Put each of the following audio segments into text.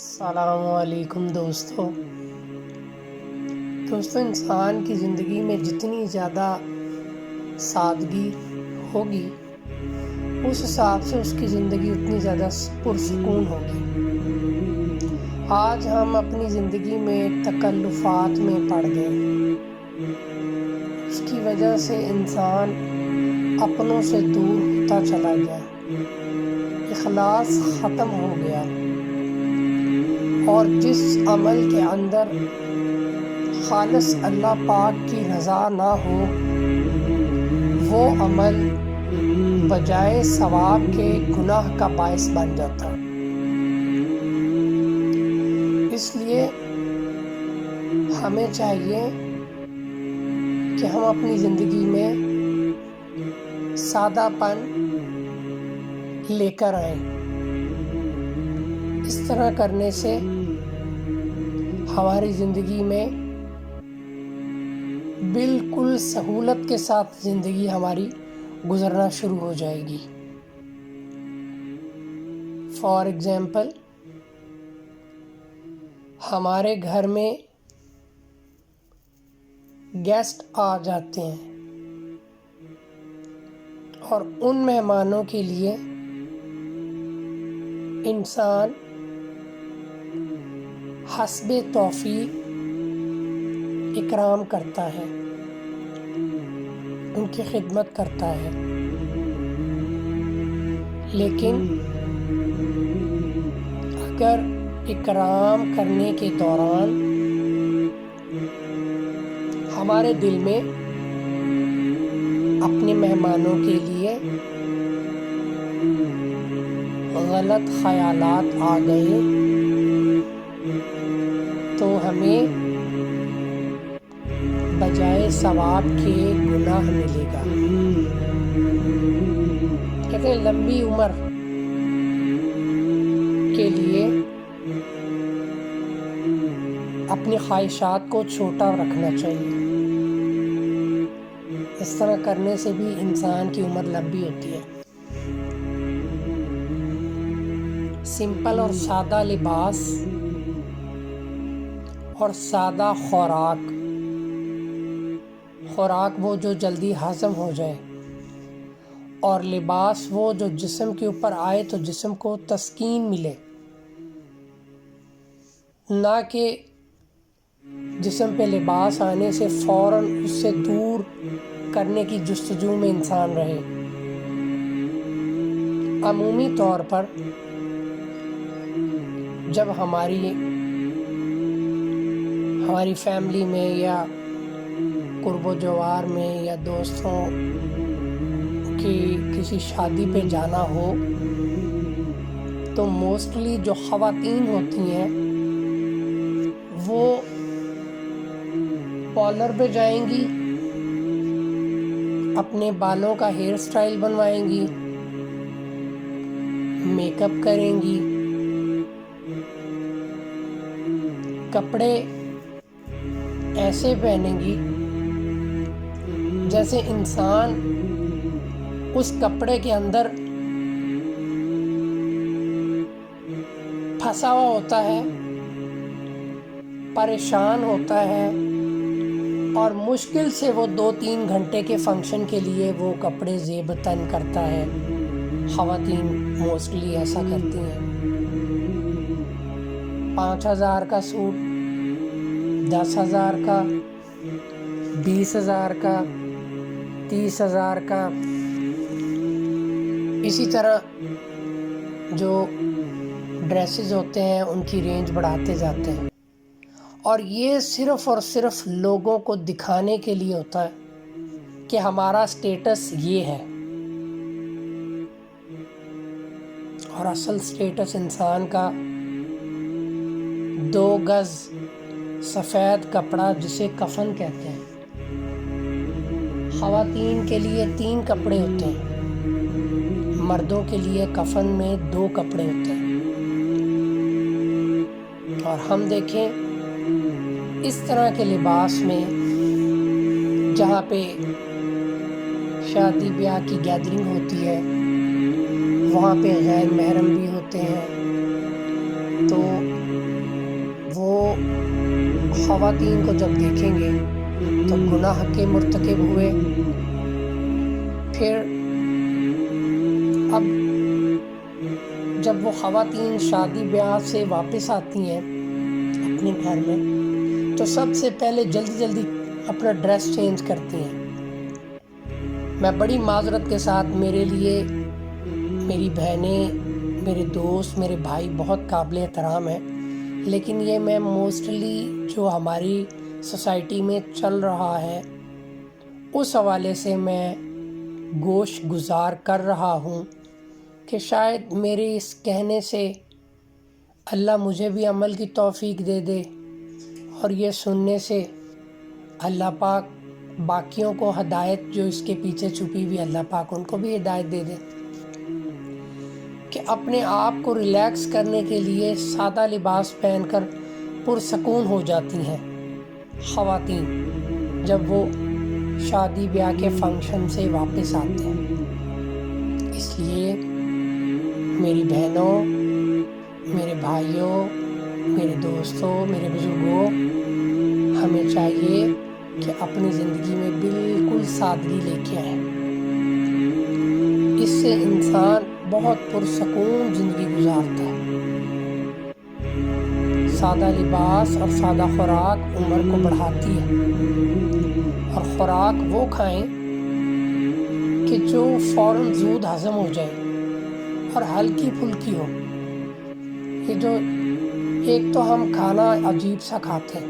السلام علیکم دوستو، انسان کی زندگی میں جتنی زیادہ سادگی ہوگی اس حساب سے اس کی زندگی اتنی زیادہ پرسکون ہوگی۔ آج ہم اپنی زندگی میں تکلفات میں پڑ گئے، اس کی وجہ سے انسان اپنوں سے دور ہوتا چلا گیا، اخلاص ختم ہو گیا، اور جس عمل کے اندر خالص اللہ پاک کی رضا نہ ہو وہ عمل بجائے ثواب کے گناہ کا باعث بن جاتا ہے۔ اس لیے ہمیں چاہیے کہ ہم اپنی زندگی میں سادہ پن لے کر آئیں۔ اس طرح کرنے سے ہماری زندگی میں بالکل سہولت کے ساتھ زندگی ہماری گزرنا شروع ہو جائے گی۔ فار ایگزامپل، ہمارے گھر میں گیسٹ آ جاتے ہیں اور ان مہمانوں کے لیے انسان حسب توفیق اکرام کرتا ہے، ان کی خدمت کرتا ہے، لیکن اگر اکرام کرنے کے دوران ہمارے دل میں اپنے مہمانوں کے لیے غلط خیالات آ گئے تو ہمیں بجائے ثواب کے گناہ ملے گا۔ کہتے ہیں لمبی عمر کے لیے اپنی خواہشات کو چھوٹا رکھنا چاہیے، اس طرح کرنے سے بھی انسان کی عمر لمبی ہوتی ہے۔ سمپل اور سادہ لباس اور سادہ خوراک وہ جو جلدی ہضم ہو جائے، اور لباس وہ جو جسم کے اوپر آئے تو جسم کو تسکین ملے، نہ کہ جسم پہ لباس آنے سے فوراً اس سے دور کرنے کی جستجو میں انسان رہے۔ عمومی طور پر جب ہماری فیملی میں یا قرب و جوار میں یا دوستوں کی کسی شادی پہ جانا ہو تو موسٹلی جو خواتین ہوتی ہیں وہ پارلر پہ جائیں گی، اپنے بالوں کا ہیئر سٹائل بنوائیں گی، میک اپ کریں گی، کپڑے ایسے پہنیں گی جیسے انسان اس کپڑے کے اندر پھنسا ہوا ہوتا ہے، پریشان ہوتا ہے، اور مشکل سے وہ 2-3 گھنٹے کے فنکشن کے لیے وہ کپڑے زیب تن کرتا ہے۔ خواتین موسٹلی ایسا کرتی ہیں۔ 5,000 کا سوٹ، 10,000 کا، 20,000 کا، 30,000 کا، اسی طرح جو ڈریسز ہوتے ہیں ان کی رینج بڑھاتے جاتے ہیں، اور یہ صرف اور صرف لوگوں کو دکھانے کے لیے ہوتا ہے کہ ہمارا سٹیٹس یہ ہے، اور اصل سٹیٹس انسان کا 2 گز سفید کپڑا جسے کفن کہتے ہیں۔ خواتین کے لیے 3 کپڑے ہوتے ہیں، مردوں کے لیے کفن میں 2 کپڑے ہوتے ہیں۔ اور ہم دیکھیں اس طرح کے لباس میں جہاں پہ شادی بیاہ کی گیدرنگ ہوتی ہے وہاں پہ غیر محرم بھی ہوتے ہیں، تو خواتین کو جب دیکھیں گے تو گناہ کے مرتکب ہوئے. پھر اب جب وہ خواتین شادی بیاہ سے واپس آتی ہیں اپنے گھر میں تو سب سے پہلے جلدی اپنا ڈریس چینج کرتی ہیں. میں بڑی معذرت کے ساتھ، میرے لیے میری بہنیں، میرے دوست، میرے بھائی بہت قابل احترام ہیں، لیکن یہ میں موسٹلی جو ہماری سوسائٹی میں چل رہا ہے اس حوالے سے میں گوش گزار کر رہا ہوں کہ شاید میرے اس کہنے سے اللہ مجھے بھی عمل کی توفیق دے دے، اور یہ سننے سے اللہ پاک باقیوں کو ہدایت جو اس کے پیچھے چھپی ہوئی اللہ پاک ان کو بھی ہدایت دے دے کہ اپنے آپ کو ریلیکس کرنے کے لیے سادہ لباس پہن کر پرسکون ہو جاتی ہیں خواتین جب وہ شادی بیاہ کے فنکشن سے واپس آتے ہیں. اس لیے میری بہنوں، میرے بھائیوں، میرے دوستوں، میرے بزرگوں، ہمیں چاہیے کہ اپنی زندگی میں بالکل سادگی لے کے آئیں. اس سے انسان بہت پرسکون زندگی گزارتا ہے. سادہ لباس اور سادہ خوراک عمر کو بڑھاتی ہے، اور خوراک وہ کھائیں کہ جو فوراً زود ہضم ہو جائے اور ہلکی پھلکی ہو. یہ جو ایک تو ہم کھانا عجیب سا کھاتے ہیں،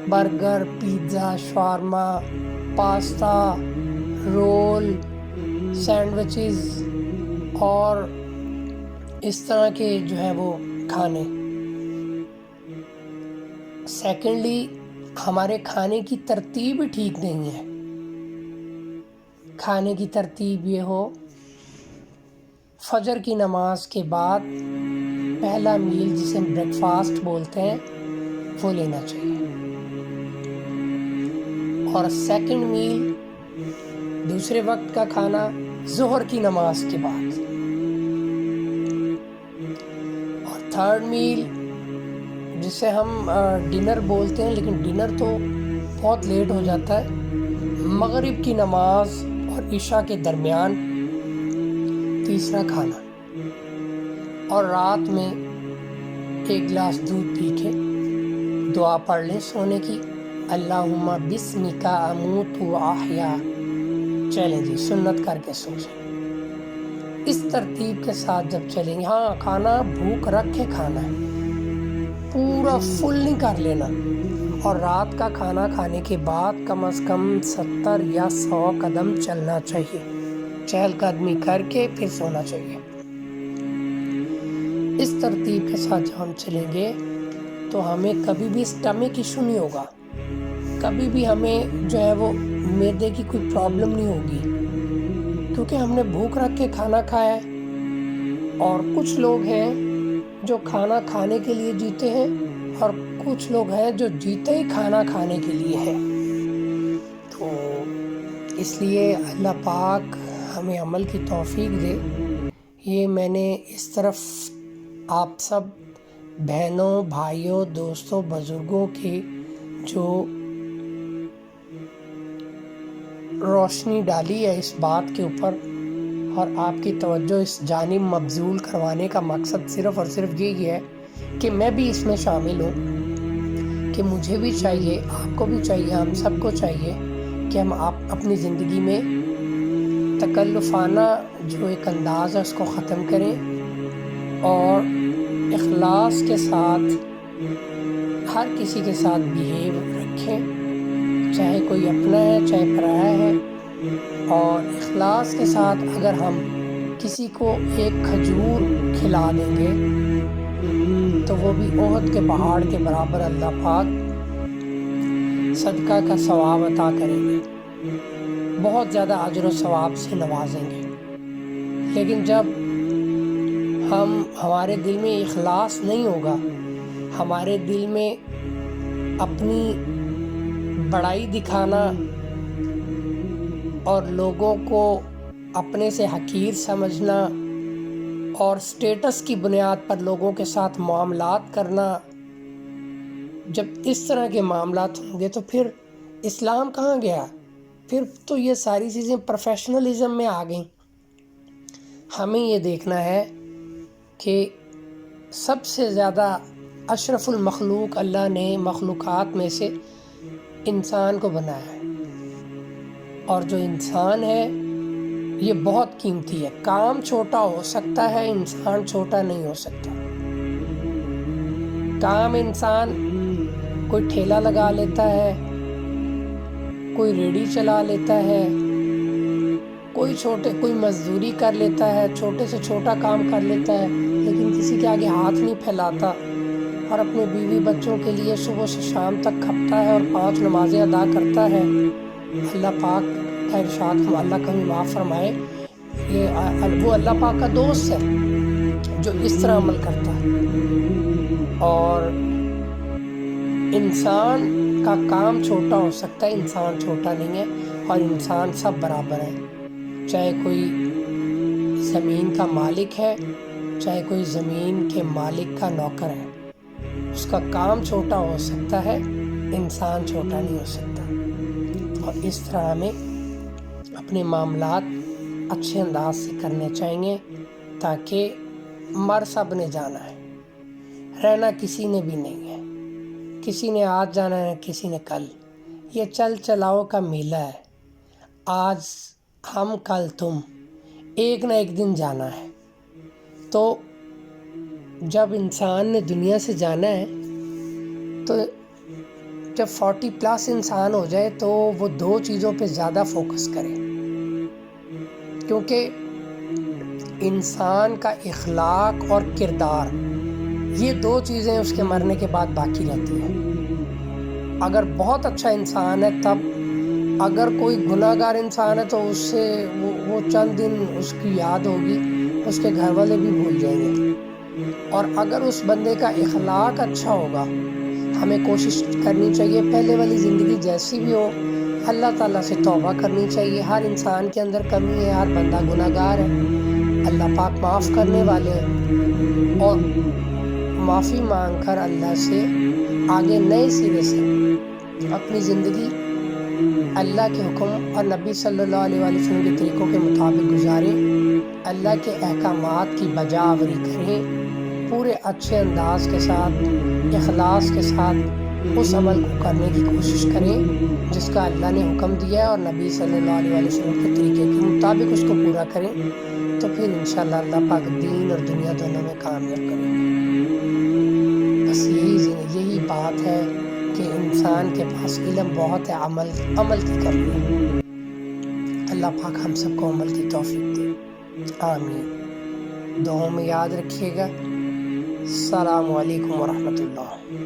برگر، پیزا، شاورما، پاستا، رول، سینڈوچز اور اس طرح کے جو ہے وہ کھانے. سیکنڈلی ہمارے کھانے کی ترتیب ہی ٹھیک نہیں ہے. کھانے کی ترتیب یہ ہو، فجر کی نماز کے بعد پہلا میل جسے بریک فاسٹ بولتے ہیں وہ لینا چاہیے، اور سیکنڈ میل دوسرے وقت کا کھانا ظہر کی نماز کے بعد، اور تھرڈ میل جسے ہم ڈنر بولتے ہیں، لیکن ڈنر تو بہت لیٹ ہو جاتا ہے، مغرب کی نماز اور عشاء کے درمیان تیسرا کھانا، اور رات میں ایک گلاس دودھ پی کے دعا پڑھ لیں سونے کی، اللہم بسمک اموت و احیا. چلیں جی، سنت کر کے سو جائیں. اس ترتیب کے ساتھ جب چلیں گے، ہاں کھانا بھوک رکھ کے کھانا ہے، پورا فل نہیں کر لینا، اور رات کا کھانا کھانے کے بعد کم از کم 70 یا 100 قدم چلنا چاہیے، چہل قدمی کر کے پھر سونا چاہیے. اس ترتیب کے ساتھ جب ہم چلیں گے تو ہمیں کبھی بھی اسٹمک ایشو نہیں ہوگا، کبھی بھی ہمیں جو ہے وہ معدے کی کوئی پرابلم نہیں ہوگی، کیونکہ ہم نے بھوک رکھ کے کھانا کھایا ہے. اور کچھ لوگ ہیں جو کھانا کھانے کے لیے جیتے ہیں، اور کچھ لوگ ہیں جو جیتے ہی کھانا کھانے کے لیے ہیں. تو اس لیے اللہ پاک ہمیں عمل کی توفیق دے. یہ میں نے اس طرف آپ سب بہنوں، بھائیوں، دوستوں، بزرگوں کی جو روشنی ڈالی ہے اس بات کے اوپر، اور آپ کی توجہ اس جانب مبذول کروانے کا مقصد صرف اور صرف یہی ہے کہ میں بھی اس میں شامل ہوں، کہ مجھے بھی چاہیے، آپ کو بھی چاہیے، ہم سب کو چاہیے کہ ہم اپنی زندگی میں تکلفانہ جو ایک انداز ہے اس کو ختم کریں، اور اخلاص کے ساتھ ہر کسی کے ساتھ بیہیو رکھیں، چاہے کوئی اپنا ہے چاہے پرایا ہے. اور اخلاص کے ساتھ اگر ہم کسی کو ایک کھجور کھلا دیں گے تو وہ بھی احد کے پہاڑ کے برابر اللہ پاک صدقہ کا ثواب عطا کریں گے، بہت زیادہ اجر و ثواب سے نوازیں گے. لیکن جب ہمارے دل میں اخلاص نہیں ہوگا، ہمارے دل میں اپنی بڑائی دکھانا اور لوگوں کو اپنے سے حقیر سمجھنا اور سٹیٹس کی بنیاد پر لوگوں کے ساتھ معاملات کرنا جب اس طرح کے معاملات ہوں گے تو پھر اسلام کہاں گیا؟ پھر تو یہ ساری چیزیں پروفیشنلزم میں آ گئیں۔ ہمیں یہ دیکھنا ہے کہ سب سے زیادہ اشرف المخلوق اللہ نے مخلوقات میں سے انسان کو بنایا ہے، اور جو انسان ہے یہ بہت قیمتی ہے۔ کام چھوٹا ہو سکتا ہے، انسان چھوٹا نہیں ہو سکتا۔ کام انسان کوئی ٹھیلا لگا لیتا ہے، کوئی ریڑھی چلا لیتا ہے، کوئی مزدوری کر لیتا ہے، چھوٹے سے چھوٹا کام کر لیتا ہے، لیکن کسی کے آگے ہاتھ نہیں پھیلاتا، اور اپنے بیوی بچوں کے لیے صبح سے شام تک کھپتا ہے اور 5 نمازیں ادا کرتا ہے۔ اللہ پاک کا ارشاد، ہم اللہ کا بھی معاف فرمائے، وہ اللہ پاک کا دوست ہے جو اس طرح عمل کرتا ہے۔ اور انسان کا کام چھوٹا ہو سکتا ہے، انسان چھوٹا نہیں ہے، اور انسان سب برابر ہے، چاہے کوئی زمین کا مالک ہے، چاہے کوئی زمین کے مالک کا نوکر ہے، اس کا کام چھوٹا ہو سکتا ہے، انسان چھوٹا نہیں ہو سکتا۔ اور اس طرح ہمیں اپنے معاملات اچھے انداز سے کرنے چاہیے، تاکہ مر سب نے جانا ہے، رہنا کسی نے بھی نہیں ہے، کسی نے آج جانا ہے کسی نے کل، یہ چل چلاؤ کا میلہ ہے، آج ہم کل تم، ایک نہ ایک دن جانا ہے۔ تو جب انسان نے دنیا سے جانا ہے تو جب 40+ انسان ہو جائے تو وہ 2 چیزوں پہ زیادہ فوکس کرے، کیونکہ انسان کا اخلاق اور کردار، یہ 2 چیزیں اس کے مرنے کے بعد باقی رہتی ہیں۔ اگر بہت اچھا انسان ہے تب، اگر کوئی گناہ گار انسان ہے تو اس سے وہ چند دن اس کی یاد ہوگی، اس کے گھر والے بھی بھول جائیں گے۔ اور اگر اس بندے کا اخلاق اچھا ہوگا، ہمیں کوشش کرنی چاہیے پہلے والی زندگی جیسی بھی ہو، اللہ تعالیٰ سے توبہ کرنی چاہیے۔ ہر انسان کے اندر کمی ہے، ہر بندہ گناہ گار ہے، اللہ پاک معاف کرنے والے ہیں، اور معافی مانگ کر اللہ سے آگے نئے سرے سے اپنی زندگی اللہ کے حکم اور نبی صلی اللہ علیہ وسلم کے طریقوں کے مطابق گزاریں، اللہ کے احکامات کی بجا آوری کریں، پورے اچھے انداز کے ساتھ، اخلاص کے ساتھ اس عمل کو کرنے کی کوشش کریں جس کا اللہ نے حکم دیا ہے، اور نبی صلی اللہ علیہ وسلم کے طریقے کے مطابق اس کو پورا کریں، تو پھر انشاءاللہ اللہ پاک دین اور دنیا دونوں میں کامیاب کریں گے۔ بس یہی بات ہے کہ انسان کے پاس علم بہت ہے، عمل کی کمی ہے۔ اللہ پاک ہم سب کو عمل کی توفیق دے، آمین۔ دعاؤں میں یاد رکھیے گا۔ السلام علیکم ورحمۃ اللہ۔